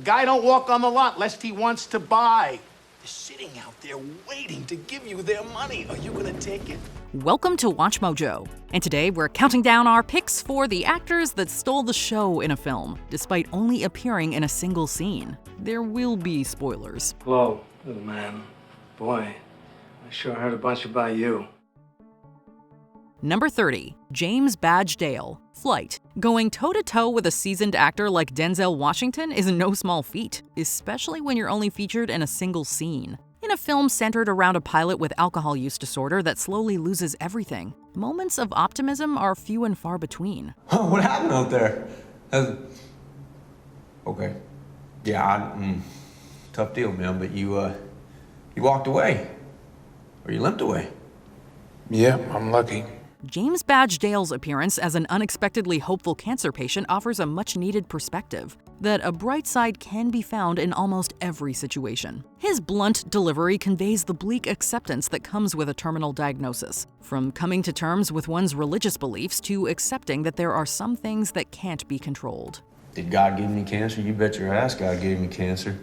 guy don't walk on the lot lest he wants to buy. They're sitting out there waiting to give you their money. Are you gonna take it? Welcome to Watch Mojo, and today we're counting down our picks for the actors that stole the show in a film, despite only appearing in a single scene. There will be spoilers. Hello, little man. Boy, I sure heard a bunch about you. Number 30, James Badge Dale, Flight. Going toe-to-toe with a seasoned actor like Denzel Washington is no small feat, especially when you're only featured in a single scene. In a film centered around a pilot with alcohol use disorder that slowly loses everything, moments of optimism are few and far between. Oh, what happened out there? Okay. Yeah, tough deal, man, but you walked away. Or you limped away. Yeah, I'm lucky. James Badge Dale's appearance as an unexpectedly hopeful cancer patient offers a much-needed perspective that a bright side can be found in almost every situation. His blunt delivery conveys the bleak acceptance that comes with a terminal diagnosis, from coming to terms with one's religious beliefs to accepting that there are some things that can't be controlled. Did God give me cancer? You bet your ass God gave me cancer.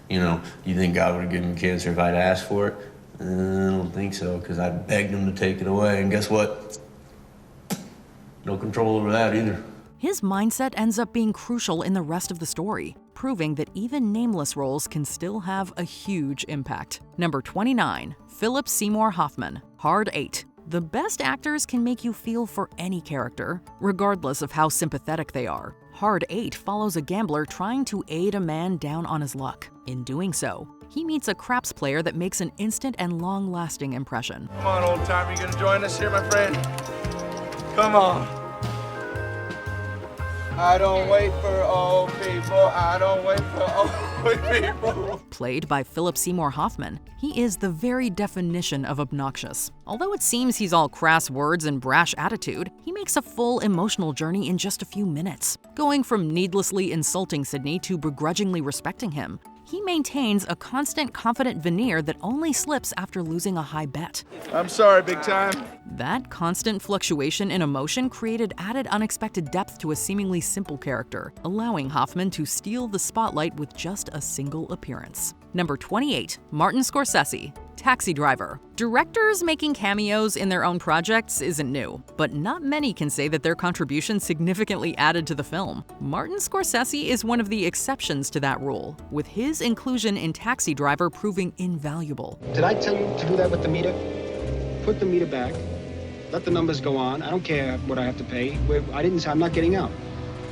You know, you think God would have given me cancer if I'd asked for it? I don't think so, because I begged him to take it away, and guess what? No control over that either. His mindset ends up being crucial in the rest of the story, proving that even nameless roles can still have a huge impact. Number 29, Philip Seymour Hoffman, Hard 8. The best actors can make you feel for any character, regardless of how sympathetic they are. Hard 8 follows a gambler trying to aid a man down on his luck. In doing so, he meets a craps player that makes an instant and long-lasting impression. Come on, old timer, you gonna join us here, my friend? Come on. I don't wait for old people. I don't wait for old people. Played by Philip Seymour Hoffman, he is the very definition of obnoxious. Although it seems he's all crass words and brash attitude, he makes a full emotional journey in just a few minutes. Going from needlessly insulting Sidney to begrudgingly respecting him, he maintains a constant confident veneer that only slips after losing a high bet. I'm sorry, big time. That constant fluctuation in emotion created added unexpected depth to a seemingly simple character, allowing Hoffman to steal the spotlight with just a single appearance. Number 28, Martin Scorsese, Taxi Driver. Directors making cameos in their own projects isn't new, but not many can say that their contribution significantly added to the film. Martin Scorsese is one of the exceptions to that rule, with his inclusion in Taxi Driver proving invaluable. Did I tell you to do that with the meter? Put the meter back. Let the numbers go on. I don't care what I have to pay. I didn't say I'm not getting out.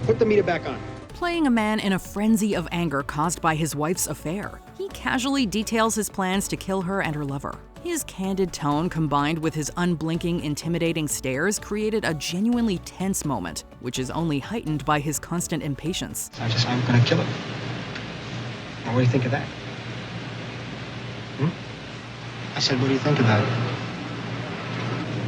Put the meter back on. Playing a man in a frenzy of anger caused by his wife's affair, he casually details his plans to kill her and her lover. His candid tone combined with his unblinking, intimidating stares created a genuinely tense moment, which is only heightened by his constant impatience. I'm gonna kill him. Now, what do you think of that? I said, what do you think of that?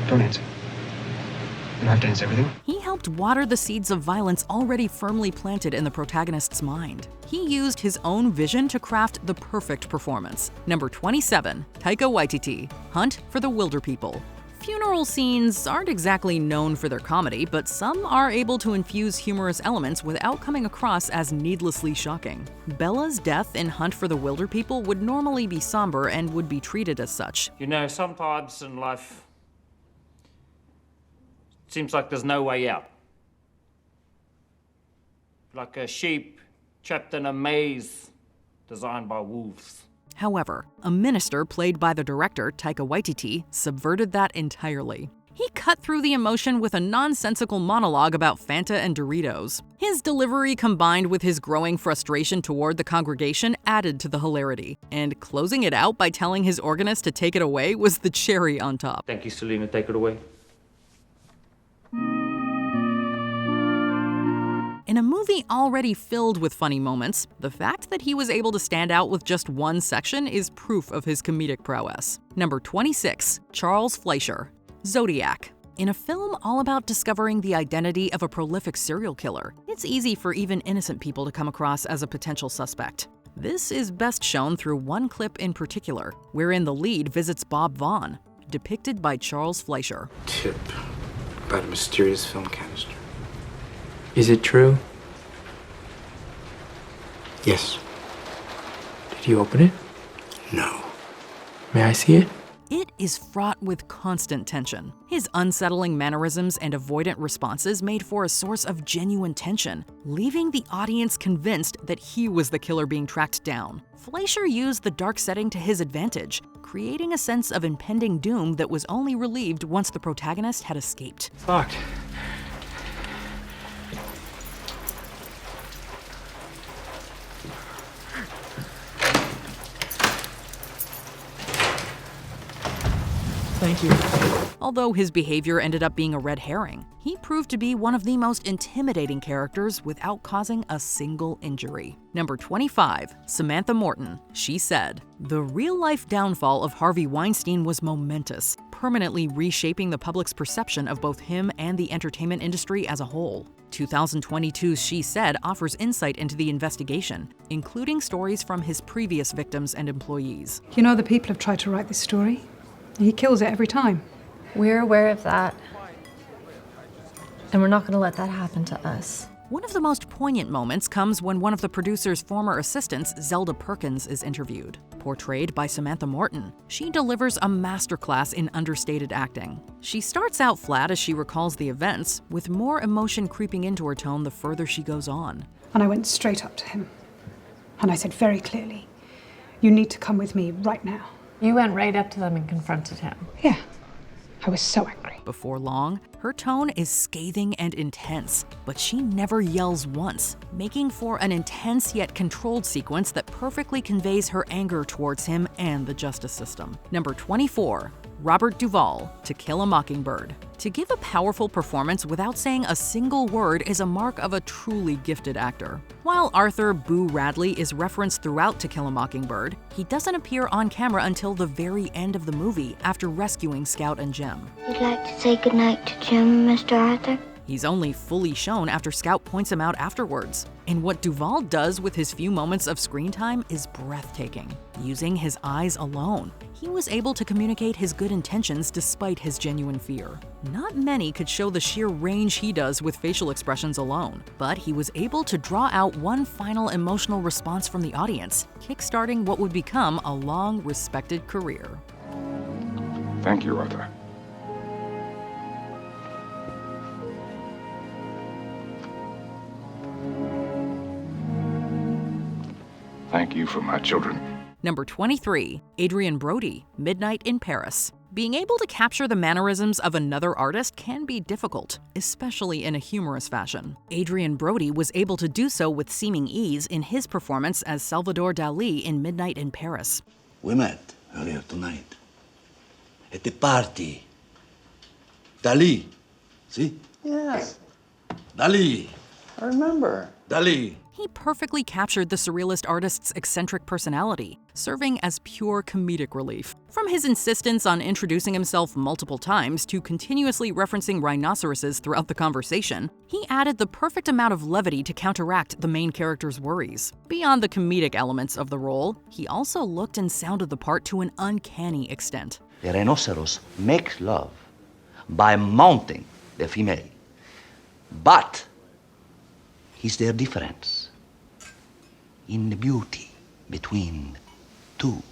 Don't answer. You don't have to answer everything. He helped water the seeds of violence already firmly planted in the protagonist's mind. He used his own vision to craft the perfect performance. Number 27, Taika Waititi, Hunt for the Wilderpeople. Funeral scenes aren't exactly known for their comedy, but some are able to infuse humorous elements without coming across as needlessly shocking. Bella's death in Hunt for the Wilderpeople would normally be somber and would be treated as such. You know, sometimes in life, it seems like there's no way out. Like a sheep trapped in a maze designed by wolves. However, a minister played by the director, Taika Waititi, subverted that entirely. He cut through the emotion with a nonsensical monologue about Fanta and Doritos. His delivery combined with his growing frustration toward the congregation added to the hilarity. And closing it out by telling his organist to take it away was the cherry on top. Thank you, Selena. Take it away. In a movie already filled with funny moments, the fact that he was able to stand out with just one section is proof of his comedic prowess. Number 26, Charles Fleischer, Zodiac. In a film all about discovering the identity of a prolific serial killer, it's easy for even innocent people to come across as a potential suspect. This is best shown through one clip in particular, wherein the lead visits Bob Vaughn, depicted by Charles Fleischer. Tip about a mysterious film canister. Is it true? Yes. Did you open it? No. May I see it? It is fraught with constant tension. His unsettling mannerisms and avoidant responses made for a source of genuine tension, leaving the audience convinced that he was the killer being tracked down. Fleischer used the dark setting to his advantage, creating a sense of impending doom that was only relieved once the protagonist had escaped. It's locked. Thank you. Although his behavior ended up being a red herring, he proved to be one of the most intimidating characters without causing a single injury. Number 25, Samantha Morton. She said, "The real-life downfall of Harvey Weinstein was momentous, permanently reshaping the public's perception of both him and the entertainment industry as a whole." 2022's She Said offers insight into the investigation, including stories from his previous victims and employees. You know, the people have tried to write this story. He kills it every time. We're aware of that. And we're not going to let that happen to us. One of the most poignant moments comes when one of the producer's former assistants, Zelda Perkins, is interviewed. Portrayed by Samantha Morton, she delivers a masterclass in understated acting. She starts out flat as she recalls the events, with more emotion creeping into her tone the further she goes on. And I went straight up to him. And I said very clearly, "You need to come with me right now." You went right up to them and confronted him. Yeah, I was so angry. Before long, her tone is scathing and intense, but she never yells once, making for an intense yet controlled sequence that perfectly conveys her anger towards him and the justice system. Number 24, Robert Duvall, To Kill a Mockingbird. To give a powerful performance without saying a single word is a mark of a truly gifted actor. While Arthur Boo Radley is referenced throughout To Kill a Mockingbird, he doesn't appear on camera until the very end of the movie after rescuing Scout and Jem. You'd like to say goodnight to Jim, Mr. Arthur? He's only fully shown after Scout points him out afterwards. And what Duvall does with his few moments of screen time is breathtaking. Using his eyes alone, he was able to communicate his good intentions despite his genuine fear. Not many could show the sheer range he does with facial expressions alone, but he was able to draw out one final emotional response from the audience, kickstarting what would become a long, respected career. Thank you, Arthur. Thank you for my children. Number 23, Adrian Brody, Midnight in Paris. Being able to capture the mannerisms of another artist can be difficult, especially in a humorous fashion. Adrian Brody was able to do so with seeming ease in his performance as Salvador Dali in Midnight in Paris. We met earlier tonight at the party. Dali, see? Yes, Dali. I remember. Dali. He perfectly captured the surrealist artist's eccentric personality, serving as pure comedic relief. From his insistence on introducing himself multiple times to continuously referencing rhinoceroses throughout the conversation, he added the perfect amount of levity to counteract the main character's worries. Beyond the comedic elements of the role, he also looked and sounded the part to an uncanny extent. The rhinoceros makes love by mounting the female. But is there difference in the beauty between two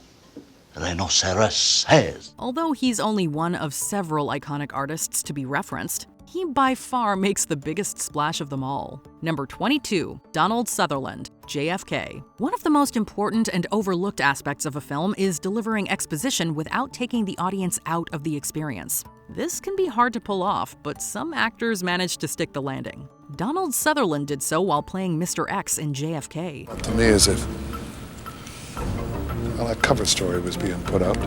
rhinoceroses? Although he's only one of several iconic artists to be referenced, he by far makes the biggest splash of them all. Number 22, Donald Sutherland, JFK. One of the most important and overlooked aspects of a film is delivering exposition without taking the audience out of the experience. This can be hard to pull off, but some actors manage to stick the landing. Donald Sutherland did so while playing Mr. X in JFK. To me, as if a cover story was being put up,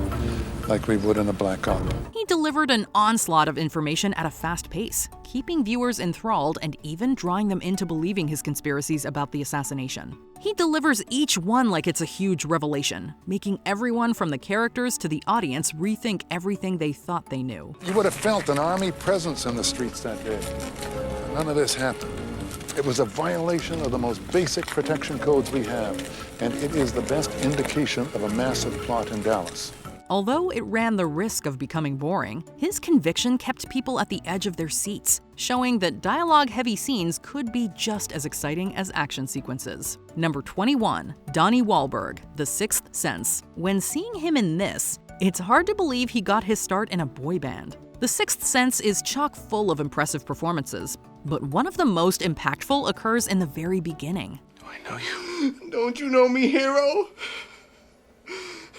like we would in a black opera. He delivered an onslaught of information at a fast pace, keeping viewers enthralled and even drawing them into believing his conspiracies about the assassination. He delivers each one like it's a huge revelation, making everyone from the characters to the audience rethink everything they thought they knew. You would have felt an army presence in the streets that day. None of this happened. It was a violation of the most basic protection codes we have, and it is the best indication of a massive plot in Dallas. Although it ran the risk of becoming boring, his conviction kept people at the edge of their seats, showing that dialogue-heavy scenes could be just as exciting as action sequences. Number 21, Donnie Wahlberg, The Sixth Sense. When seeing him in this, it's hard to believe he got his start in a boy band. The Sixth Sense is chock full of impressive performances, but one of the most impactful occurs in the very beginning. Do I know you? Don't you know me, hero?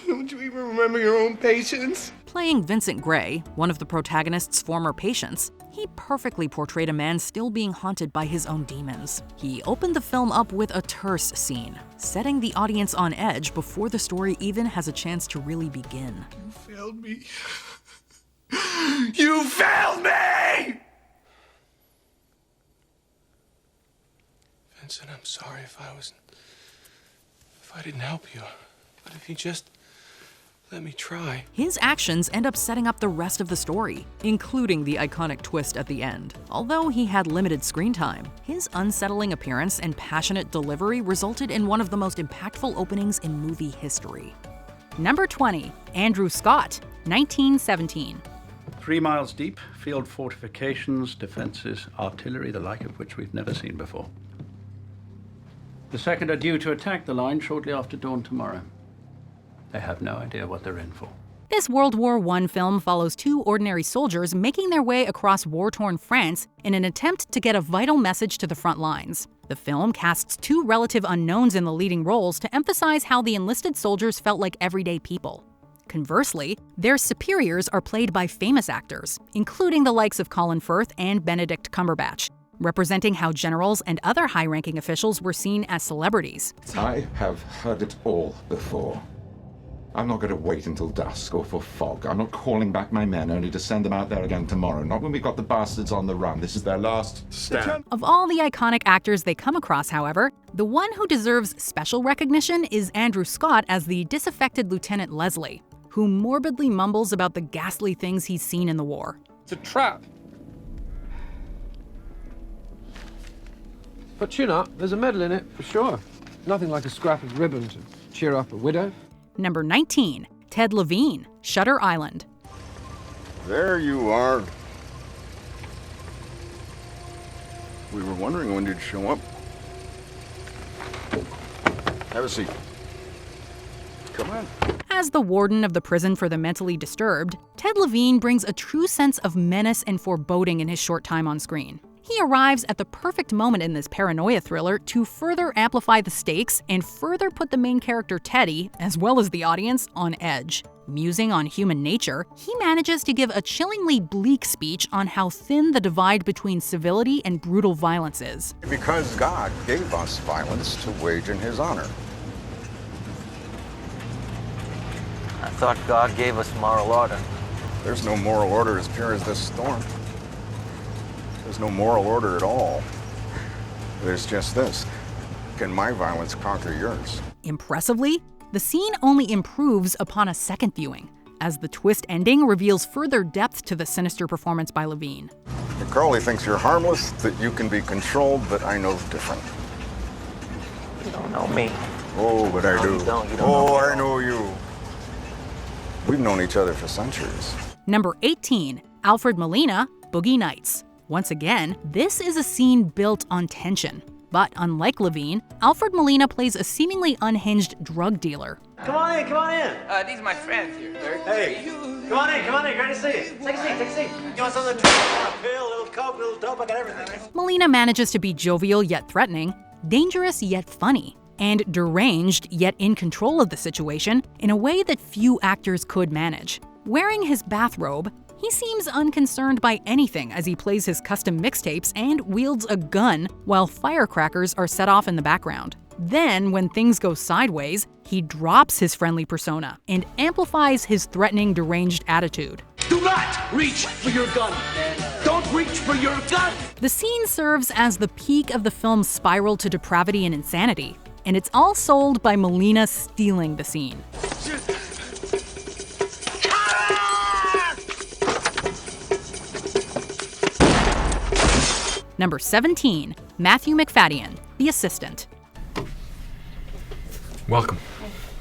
Don't you even remember your own patients? Playing Vincent Gray, one of the protagonist's former patients, he perfectly portrayed a man still being haunted by his own demons. He opened the film up with a terse scene, setting the audience on edge before the story even has a chance to really begin. You failed me. You failed me! Vincent, I'm sorry if I didn't help you. But if you just let me try. His actions end up setting up the rest of the story, including the iconic twist at the end. Although he had limited screen time, his unsettling appearance and passionate delivery resulted in one of the most impactful openings in movie history. Number 20, Andrew Scott, 1917. 3 miles deep, field fortifications, defenses, artillery, the like of which we've never seen before. The second are due to attack the line shortly after dawn tomorrow. They have no idea what they're in for. This World War I film follows two ordinary soldiers making their way across war-torn France in an attempt to get a vital message to the front lines. The film casts two relative unknowns in the leading roles to emphasize how the enlisted soldiers felt like everyday people. Conversely, their superiors are played by famous actors, including the likes of Colin Firth and Benedict Cumberbatch, representing how generals and other high-ranking officials were seen as celebrities. I have heard it all before. I'm not going to wait until dusk or for fog. I'm not calling back my men only to send them out there again tomorrow. Not when we've got the bastards on the run. This is their last stand. Of all the iconic actors they come across, however, the one who deserves special recognition is Andrew Scott as the disaffected Lieutenant Leslie, who morbidly mumbles about the ghastly things he's seen in the war. It's a trap. But chin up, there's a medal in it, for sure. Nothing like a scrap of ribbon to cheer up a widow. Number 19, Ted Levine, Shutter Island. There you are. We were wondering when you'd show up. Have a seat. Come on. As the warden of the prison for the mentally disturbed, Ted Levine brings a true sense of menace and foreboding in his short time on screen. He arrives at the perfect moment in this paranoia thriller to further amplify the stakes and further put the main character Teddy, as well as the audience, on edge. Musing on human nature, he manages to give a chillingly bleak speech on how thin the divide between civility and brutal violence is. Because God gave us violence to wage in his honor. I thought God gave us moral order. There's no moral order as pure as this storm. There's no moral order at all. There's just this. Can my violence conquer yours? Impressively, the scene only improves upon a second viewing, as the twist ending reveals further depth to the sinister performance by Levine. Crowley thinks you're harmless, that you can be controlled, but I know different. You don't know me. Oh, but I do. You don't know I know you. We've known each other for centuries. Number 18, Alfred Molina, Boogie Nights. Once again, this is a scene built on tension. But unlike Levine, Alfred Molina plays a seemingly unhinged drug dealer. Come on in, come on in. These are my friends here. Hey, come on in, great to see you. Take a seat. You want something to drink? A pill, a little coke, a little dope, I got everything. Molina manages to be jovial yet threatening, dangerous yet funny, and deranged yet in control of the situation in a way that few actors could manage. Wearing his bathrobe, he seems unconcerned by anything as he plays his custom mixtapes and wields a gun while firecrackers are set off in the background. Then, when things go sideways, he drops his friendly persona and amplifies his threatening, deranged attitude. Do not reach for your gun. Don't reach for your gun. The scene serves as the peak of the film's spiral to depravity and insanity, and it's all sold by Molina stealing the scene. Number 17, Matthew McFadden, The Assistant. Welcome.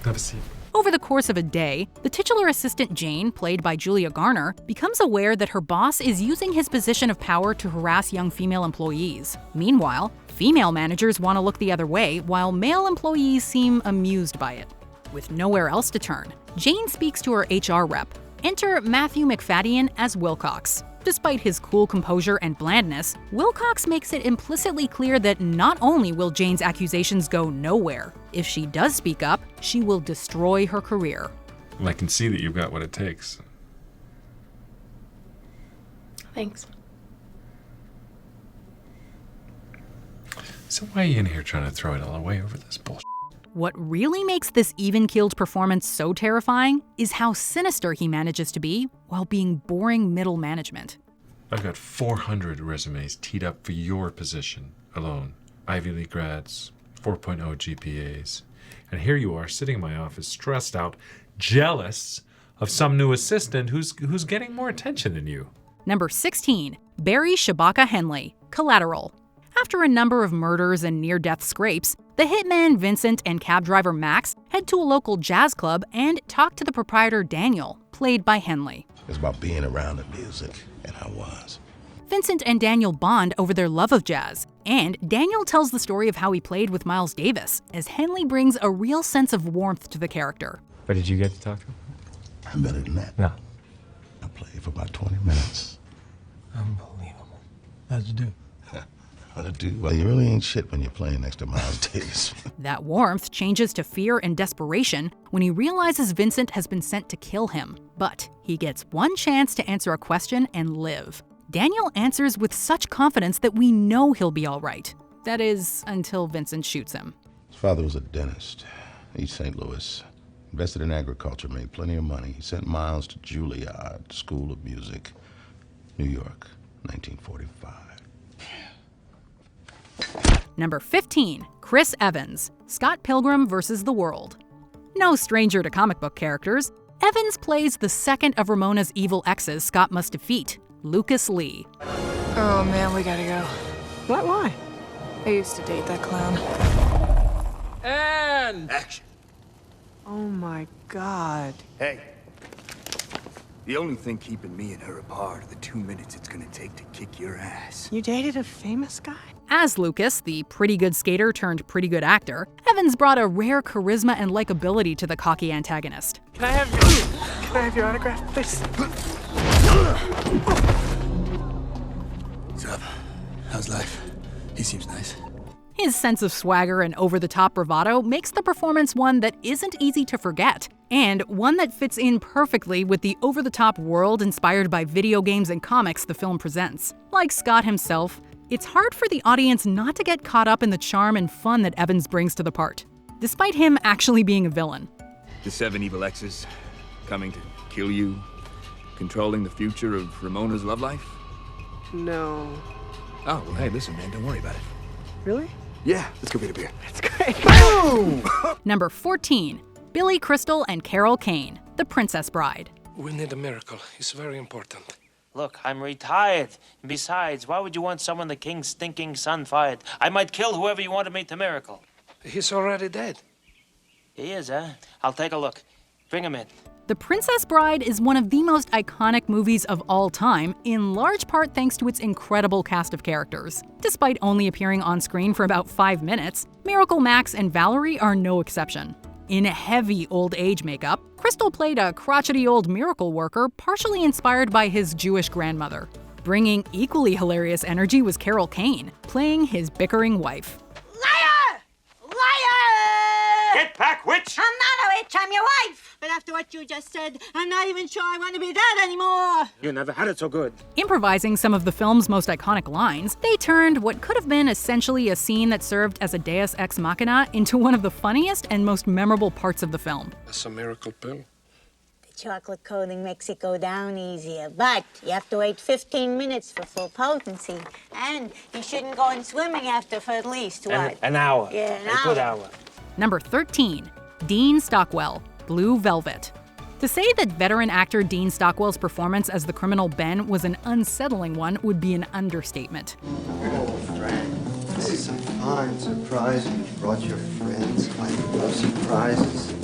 Have a seat. Over the course of a day, the titular assistant Jane, played by Julia Garner, becomes aware that her boss is using his position of power to harass young female employees. Meanwhile, female managers want to look the other way, while male employees seem amused by it. With nowhere else to turn, Jane speaks to her HR rep. Enter Matthew McFadden as Wilcox. Despite his cool composure and blandness, Wilcox makes it implicitly clear that not only will Jane's accusations go nowhere, if she does speak up, she will destroy her career. Well, I can see that you've got what it takes. Thanks. So why are you in here trying to throw it all away over this bullshit? What really makes this even-keeled performance so terrifying is how sinister he manages to be while being boring middle management. I've got 400 resumes teed up for your position alone. Ivy League grads, 4.0 GPAs. And here you are sitting in my office stressed out, jealous of some new assistant who's getting more attention than you. Number 16, Barry Shabaka Henley, Collateral. After a number of murders and near-death scrapes, the hitman Vincent and cab driver Max head to a local jazz club and talk to the proprietor Daniel, played by Henley. It's about being around the music, and I was. Vincent and Daniel bond over their love of jazz, and Daniel tells the story of how he played with Miles Davis, as Henley brings a real sense of warmth to the character. But did you get to talk to him? I'm better than that. No. I played for about 20 minutes. Unbelievable. How'd you do? Well, you really ain't shit when you're playing next to Miles Davis. That warmth changes to fear and desperation when he realizes Vincent has been sent to kill him. But he gets one chance to answer a question and live. Daniel answers with such confidence that we know he'll be all right. That is, until Vincent shoots him. His father was a dentist, East St. Louis. Invested in agriculture, made plenty of money. He sent Miles to Juilliard School of Music, New York, 1945. Number 15, Chris Evans, Scott Pilgrim vs. the World. No stranger to comic book characters, Evans plays the second of Ramona's evil exes Scott must defeat, Lucas Lee. Oh man, we gotta go. What? Why? I used to date that clown. And action. Oh my God. Hey. The only thing keeping me and her apart are the 2 minutes it's gonna take to kick your ass. You dated a famous guy? As Lucas, the pretty good skater turned pretty good actor, Evans brought a rare charisma and likability to the cocky antagonist. Can I have your autograph, please? What's up? How's life? He seems nice. His sense of swagger and over-the-top bravado makes the performance one that isn't easy to forget, and one that fits in perfectly with the over-the-top world inspired by video games and comics the film presents. Like Scott himself, it's hard for the audience not to get caught up in the charm and fun that Evans brings to the part, despite him actually being a villain. The 7 evil exes coming to kill you, controlling the future of Ramona's love life? No. Oh, well, hey, listen, man, don't worry about it. Really? Yeah, let's go get a beer. That's great. Boom! Number 14, Billy Crystal and Carol Kane, The Princess Bride. We need a miracle. It's very important. Look, I'm retired. And besides, why would you want someone the king's stinking son fired? I might kill whoever you want to make the miracle. He's already dead. He is, huh? I'll take a look. Bring him in. The Princess Bride is one of the most iconic movies of all time, in large part thanks to its incredible cast of characters. Despite only appearing on screen for about 5 minutes, Miracle Max and Valerie are no exception. In heavy old age makeup, Crystal played a crotchety old miracle worker partially inspired by his Jewish grandmother. Bringing equally hilarious energy was Carol Kane, playing his bickering wife. Liar! Liar! Get back, witch! I'm not a witch, I'm your wife! But after what you just said, I'm not even sure I want to be that anymore! You never had it so good. Improvising some of the film's most iconic lines, they turned what could have been essentially a scene that served as a deus ex machina into one of the funniest and most memorable parts of the film. That's a miracle pill. The chocolate coating makes it go down easier, but you have to wait 15 minutes for full potency. And you shouldn't go in swimming after for at least, what? An hour. Yeah, a good hour. Number 13, Dean Stockwell, Blue Velvet. To say that veteran actor Dean Stockwell's performance as the criminal Ben was an unsettling one would be an understatement. This is a fine surprise. You brought your friends. I love surprises.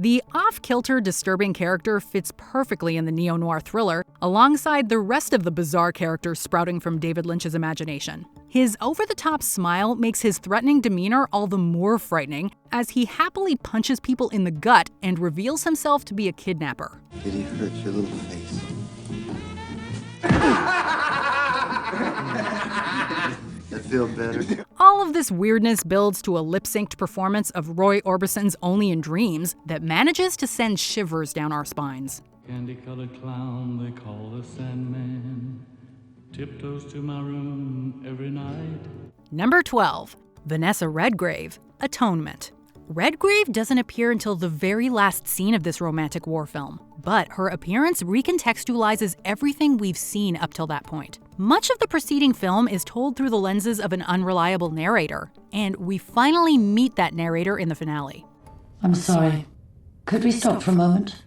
The off-kilter, disturbing character fits perfectly in the neo-noir thriller, alongside the rest of the bizarre characters sprouting from David Lynch's imagination. His over-the-top smile makes his threatening demeanor all the more frightening, as he happily punches people in the gut and reveals himself to be a kidnapper. Did he hurt your little face? That feel better? All of this weirdness builds to a lip-synced performance of Roy Orbison's Only in Dreams that manages to send shivers down our spines. Candy-colored clown they call the Sandman tiptoes to my room every night. Number 12. Vanessa Redgrave, Atonement. Redgrave doesn't appear until the very last scene of this romantic war film, but her appearance recontextualizes everything we've seen up till that point. Much of the preceding film is told through the lenses of an unreliable narrator, and we finally meet that narrator in the finale. I'm sorry. Could we stop for a moment?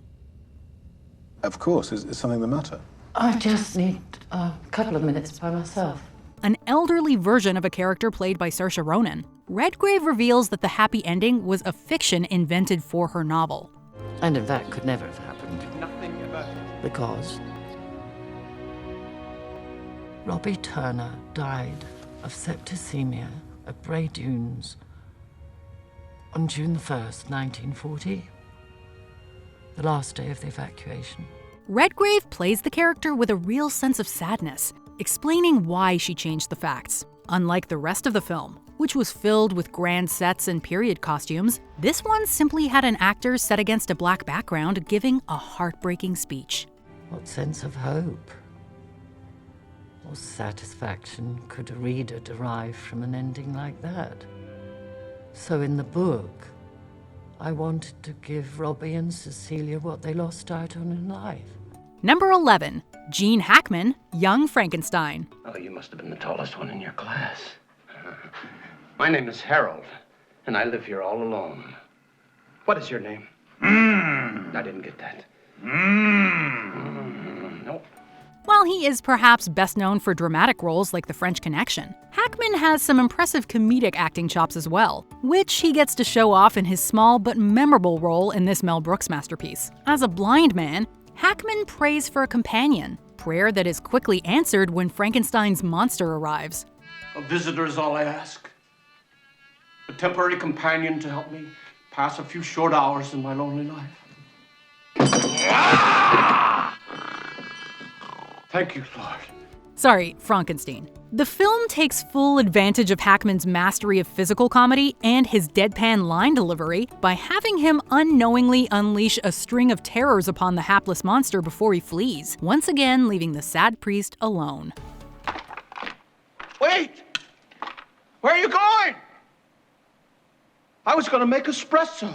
Of course. Is something the matter? I just need a couple of minutes by myself. An elderly version of a character played by Saoirse Ronan, Redgrave reveals that the happy ending was a fiction invented for her novel. And in fact, could never have happened. Nothing about it. Because Robbie Turner died of septicemia at Bray Dunes on June the 1st, 1940, the last day of the evacuation. Redgrave plays the character with a real sense of sadness, explaining why she changed the facts. Unlike the rest of the film, which was filled with grand sets and period costumes, this one simply had an actor set against a black background giving a heartbreaking speech. What sense of hope or satisfaction could a reader derive from an ending like that? So in the book, I wanted to give Robbie and Cecilia what they lost out on in life. Number 11. Gene Hackman, Young Frankenstein. Oh, you must have been the tallest one in your class. My name is Harold, and I live here all alone. What is your name? I didn't get that. Nope. While he is perhaps best known for dramatic roles like The French Connection, Hackman has some impressive comedic acting chops as well, which he gets to show off in his small but memorable role in this Mel Brooks masterpiece. As a blind man, Hackman prays for a companion, prayer that is quickly answered when Frankenstein's monster arrives. A visitor is all I ask. A temporary companion to help me pass a few short hours in my lonely life. Thank you, Lord. Sorry, Frankenstein. The film takes full advantage of Hackman's mastery of physical comedy and his deadpan line delivery by having him unknowingly unleash a string of terrors upon the hapless monster before he flees, once again leaving the sad priest alone. Wait! Where are you going? I was going to make espresso.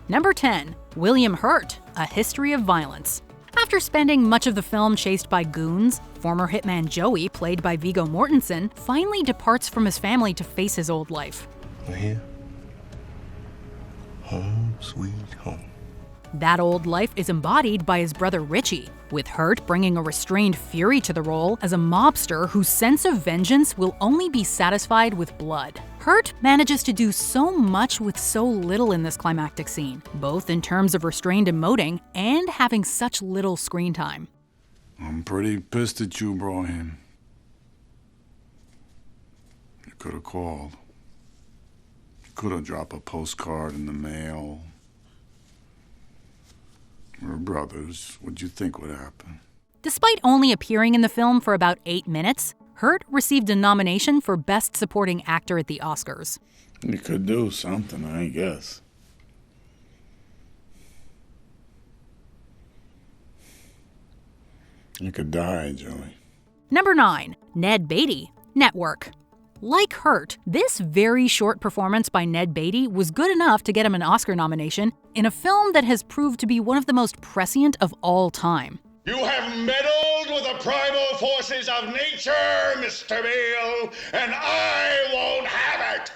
Number 10. William Hurt, A History of Violence. After spending much of the film chased by goons, former hitman Joey, played by Viggo Mortensen, finally departs from his family to face his old life. We're here. Home, sweet home. That old life is embodied by his brother Richie, with Hurt bringing a restrained fury to the role as a mobster whose sense of vengeance will only be satisfied with blood. Hurt manages to do so much with so little in this climactic scene, both in terms of restrained emoting and having such little screen time. I'm pretty pissed at you, Brahim. You could have called. You could have dropped a postcard in the mail. We're brothers. What'd you think would happen? Despite only appearing in the film for about 8 minutes, Hurt received a nomination for Best Supporting Actor at the Oscars. You could do something, I guess. You could die, Joey. Number 9. Ned Beatty, Network. Like Hurt, this very short performance by Ned Beatty was good enough to get him an Oscar nomination in a film that has proved to be one of the most prescient of all time. You have meddled with the primal forces of nature, Mr. Beale, and I won't have it!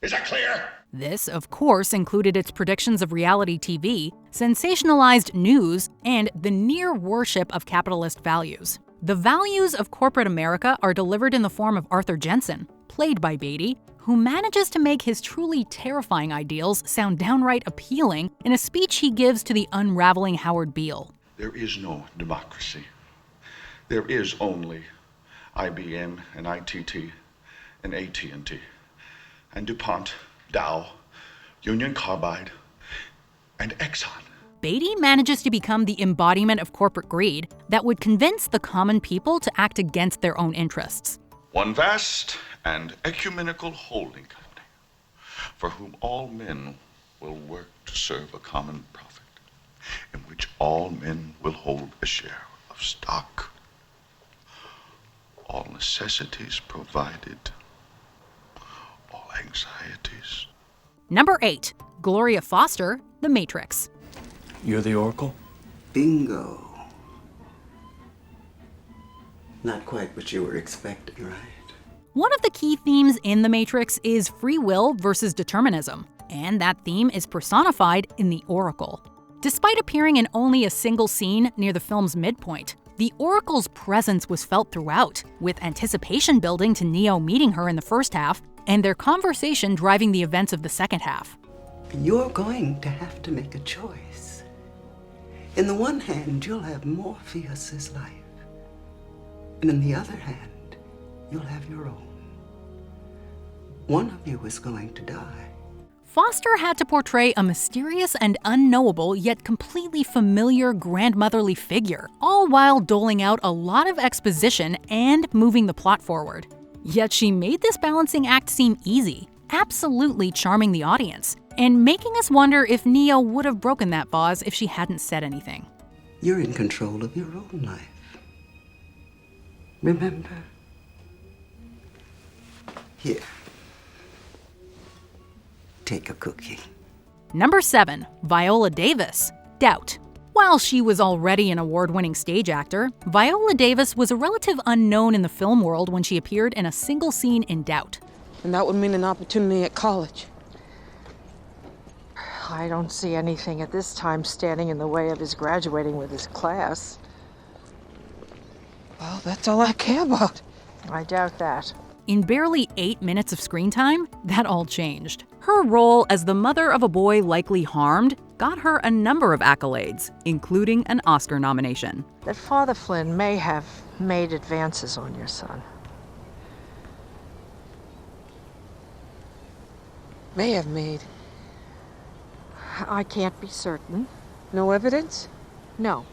Is that clear? This, of course, included its predictions of reality TV, sensationalized news, and the near worship of capitalist values. The values of corporate America are delivered in the form of Arthur Jensen, played by Beatty, who manages to make his truly terrifying ideals sound downright appealing in a speech he gives to the unraveling Howard Beale. There is no democracy. There is only IBM and ITT and AT&T and DuPont, Dow, Union Carbide, and Exxon. Beatty manages to become the embodiment of corporate greed that would convince the common people to act against their own interests. One vast and ecumenical holding company for whom all men will work to serve a common profit, in which all men will hold a share of stock, all necessities provided, all anxieties. Number 8. Gloria Foster, The Matrix. You're the Oracle? Bingo. Not quite what you were expecting, right? One of the key themes in The Matrix is free will versus determinism, and that theme is personified in the Oracle. Despite appearing in only a single scene near the film's midpoint, the Oracle's presence was felt throughout, with anticipation building to Neo meeting her in the first half, and their conversation driving the events of the second half. You're going to have to make a choice. In the one hand, you'll have Morpheus's life. And in the other hand, you'll have your own. One of you is going to die. Foster had to portray a mysterious and unknowable yet completely familiar grandmotherly figure, all while doling out a lot of exposition and moving the plot forward. Yet she made this balancing act seem easy, absolutely charming the audience, and making us wonder if Neo would have broken that vase if she hadn't said anything. You're in control of your own life. Remember? Here. Take a cookie. Number 7. Viola Davis, Doubt. While she was already an award-winning stage actor, Viola Davis was a relative unknown in the film world when she appeared in a single scene in Doubt. And that would mean an opportunity at college. I don't see anything at this time standing in the way of his graduating with his class. Well, that's all I care about. I doubt that. In barely 8 minutes of screen time, that all changed. Her role as the mother of a boy likely harmed got her a number of accolades, including an Oscar nomination. That Father Flynn may have made advances on your son. May have made. I can't be certain. No evidence? No.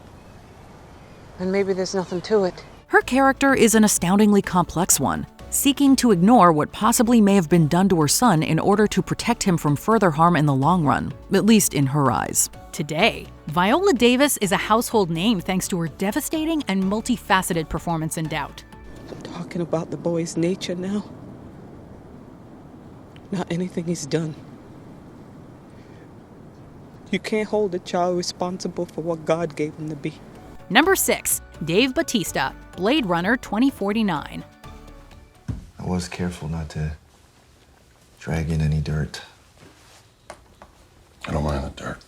And maybe there's nothing to it. Her character is an astoundingly complex one, seeking to ignore what possibly may have been done to her son in order to protect him from further harm in the long run, at least in her eyes. Today, Viola Davis is a household name thanks to her devastating and multifaceted performance in Doubt. I'm talking about the boy's nature now. Not anything he's done. You can't hold a child responsible for what God gave him to be. Number 6. Dave Bautista, Blade Runner 2049. I was careful not to drag in any dirt. I don't mind the dirt.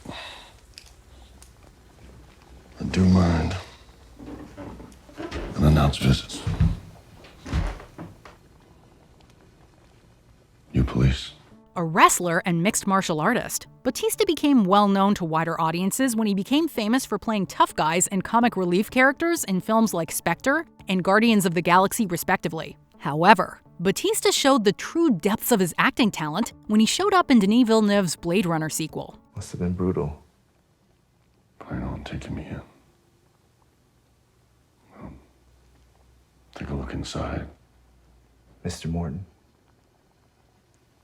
I do mind unannounced visits. You police. A wrestler and mixed martial artist, Bautista became well known to wider audiences when he became famous for playing tough guys and comic relief characters in films like Spectre and Guardians of the Galaxy, respectively. However, Bautista showed the true depths of his acting talent when he showed up in Denis Villeneuve's Blade Runner sequel. Must have been brutal. Plan on taking me in. Well, take a look inside. Mr. Morton,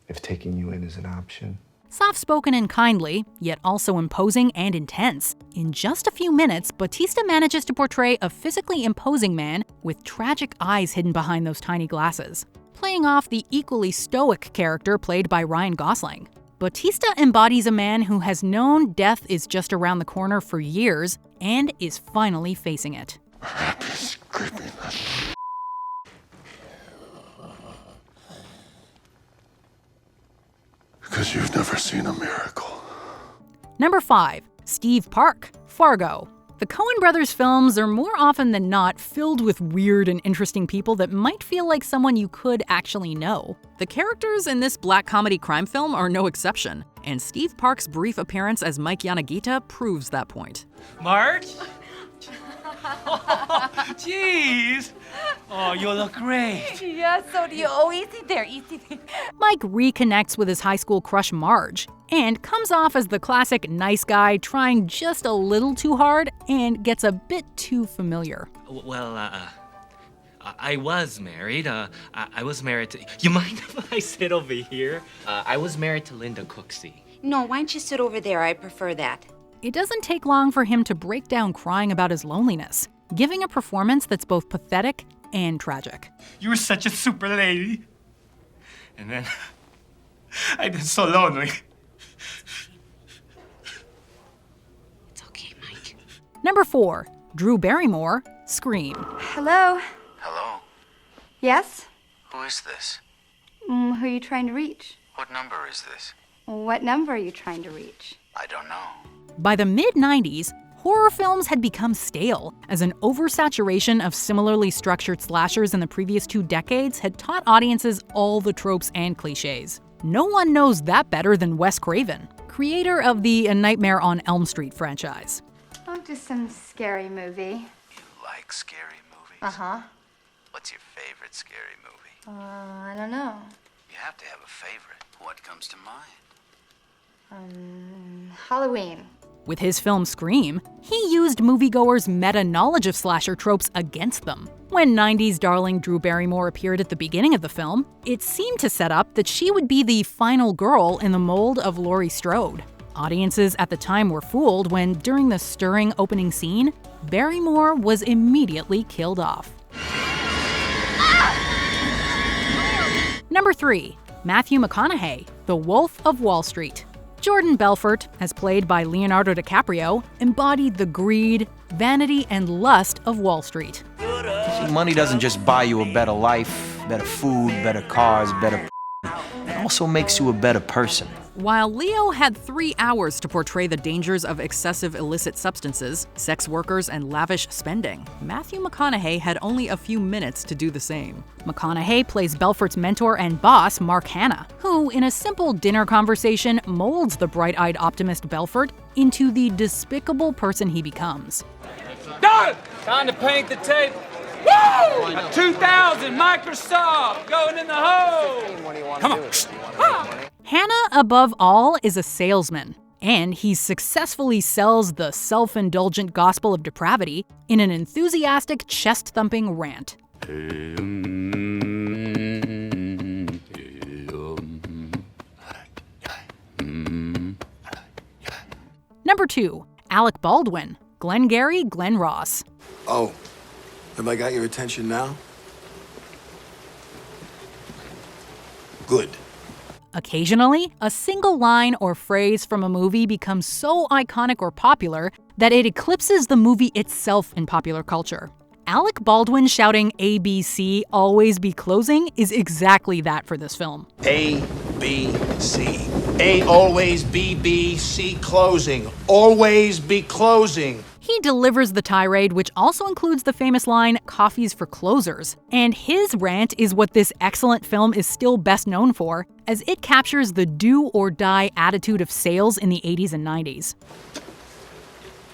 if taking you in is an option. Soft-spoken and kindly, yet also imposing and intense, in just a few minutes, Bautista manages to portray a physically imposing man with tragic eyes hidden behind those tiny glasses, playing off the equally stoic character played by Ryan Gosling. Bautista embodies a man who has known death is just around the corner for years and is finally facing it. Because you've never seen a miracle. Number 5. Steve Park, Fargo. The Coen brothers' films are more often than not filled with weird and interesting people that might feel like someone you could actually know. The characters in this black comedy crime film are no exception, and Steve Park's brief appearance as Mike Yanagita proves that point. Marge? Jeez! Oh, you look great. Yeah, so do you. Oh, easy there, easy there. Mike reconnects with his high school crush Marge, and comes off as the classic nice guy trying just a little too hard and gets a bit too familiar. Well, I was married. I was married to... You mind if I sit over here? I was married to Linda Cooksey. No, why don't you sit over there? I prefer that. It doesn't take long for him to break down crying about his loneliness, giving a performance that's both pathetic and tragic. You were such a super lady. And then I've been so lonely. Number 4, Drew Barrymore, Scream. Hello? Hello? Yes? Who is this? Who are you trying to reach? What number is this? What number are you trying to reach? I don't know. By the mid-90s, horror films had become stale, as an oversaturation of similarly structured slashers in the previous 2 decades had taught audiences all the tropes and cliches. No one knows that better than Wes Craven, creator of the A Nightmare on Elm Street franchise. Oh, just some scary movie. You like scary movies? Uh-huh. What's your favorite scary movie? I don't know. You have to have a favorite. What comes to mind? Halloween. With his film Scream, he used moviegoers' meta-knowledge of slasher tropes against them. When 90s darling Drew Barrymore appeared at the beginning of the film, it seemed to set up that she would be the final girl in the mold of Laurie Strode. Audiences at the time were fooled when, during the stirring opening scene, Barrymore was immediately killed off. Number 3, Matthew McConaughey, The Wolf of Wall Street. Jordan Belfort, as played by Leonardo DiCaprio, embodied the greed, vanity, and lust of Wall Street. See, money doesn't just buy you a better life, better food, better cars, better... It also makes you a better person. While Leo had 3 hours to portray the dangers of excessive illicit substances, sex workers, and lavish spending, Matthew McConaughey had only a few minutes to do the same. McConaughey plays Belfort's mentor and boss, Mark Hanna, who, in a simple dinner conversation, molds the bright-eyed optimist Belfort into the despicable person he becomes. Done! Time to paint the table. Woo! A 2000 Microsoft going in the hole! Come on. Hanna, above all, is a salesman, and he successfully sells the self-indulgent gospel of depravity in an enthusiastic, chest-thumping rant. Number 2, Alec Baldwin, Glengarry, Glen Ross. Oh, have I got your attention now? Good. Occasionally, a single line or phrase from a movie becomes so iconic or popular that it eclipses the movie itself in popular culture. Alec Baldwin shouting ABC, always be closing, is exactly that for this film. A, B, C. A, always, B, B, C, closing. Always be closing. He delivers the tirade, which also includes the famous line, "Coffee's for closers." And his rant is what this excellent film is still best known for, as it captures the do-or-die attitude of sales in the 80s and 90s.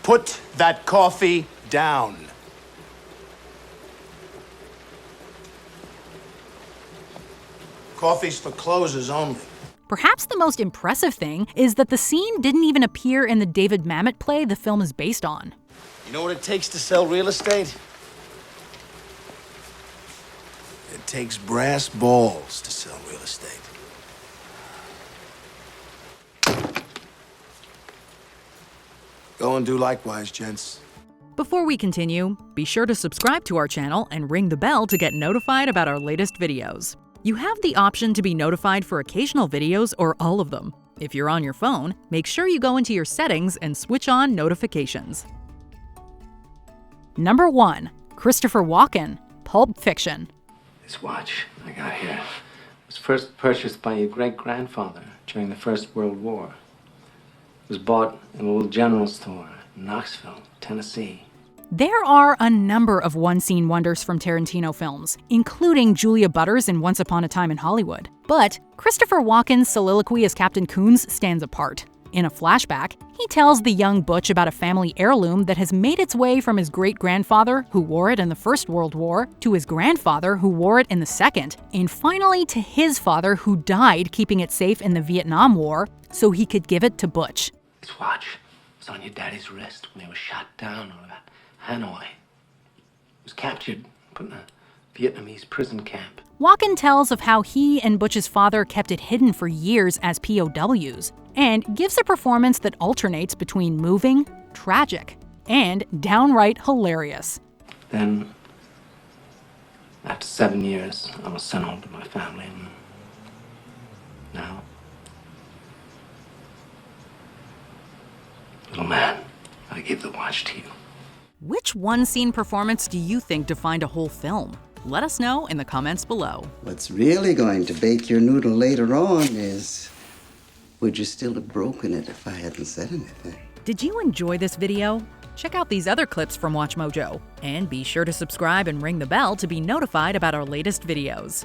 Put that coffee down. Coffee's for closers only. Perhaps the most impressive thing is that the scene didn't even appear in the David Mamet play the film is based on. You know what it takes to sell real estate? It takes brass balls to sell real estate. Go and do likewise, gents. Before we continue, be sure to subscribe to our channel and ring the bell to get notified about our latest videos. You have the option to be notified for occasional videos or all of them. If you're on your phone, make sure you go into your settings and switch on notifications. Number 1, Christopher Walken, Pulp Fiction. This watch I got here was first purchased by your great-grandfather during the First World War. It was bought in a little general store Knoxville, Tennessee. There are a number of one-scene wonders from Tarantino films, including Julia Butters in Once Upon a Time in Hollywood. But Christopher Walken's soliloquy as Captain Coons stands apart. In a flashback, he tells the young Butch about a family heirloom that has made its way from his great-grandfather, who wore it in the First World War, to his grandfather, who wore it in the Second, and finally to his father, who died keeping it safe in the Vietnam War, so he could give it to Butch. This watch was on your daddy's wrist when he was shot down over Hanoi. He was captured, put in a Vietnamese prison camp. Walken tells of how he and Butch's father kept it hidden for years as POWs, and gives a performance that alternates between moving, tragic, and downright hilarious. Then, after 7 years, I was sent home to my family, and now, little man, I give the watch to you. Which one-scene performance do you think defined a whole film? Let us know in the comments below. What's really going to bake your noodle later on is, would you still have broken it if I hadn't said anything? Did you enjoy this video? Check out these other clips from WatchMojo, and be sure to subscribe and ring the bell to be notified about our latest videos.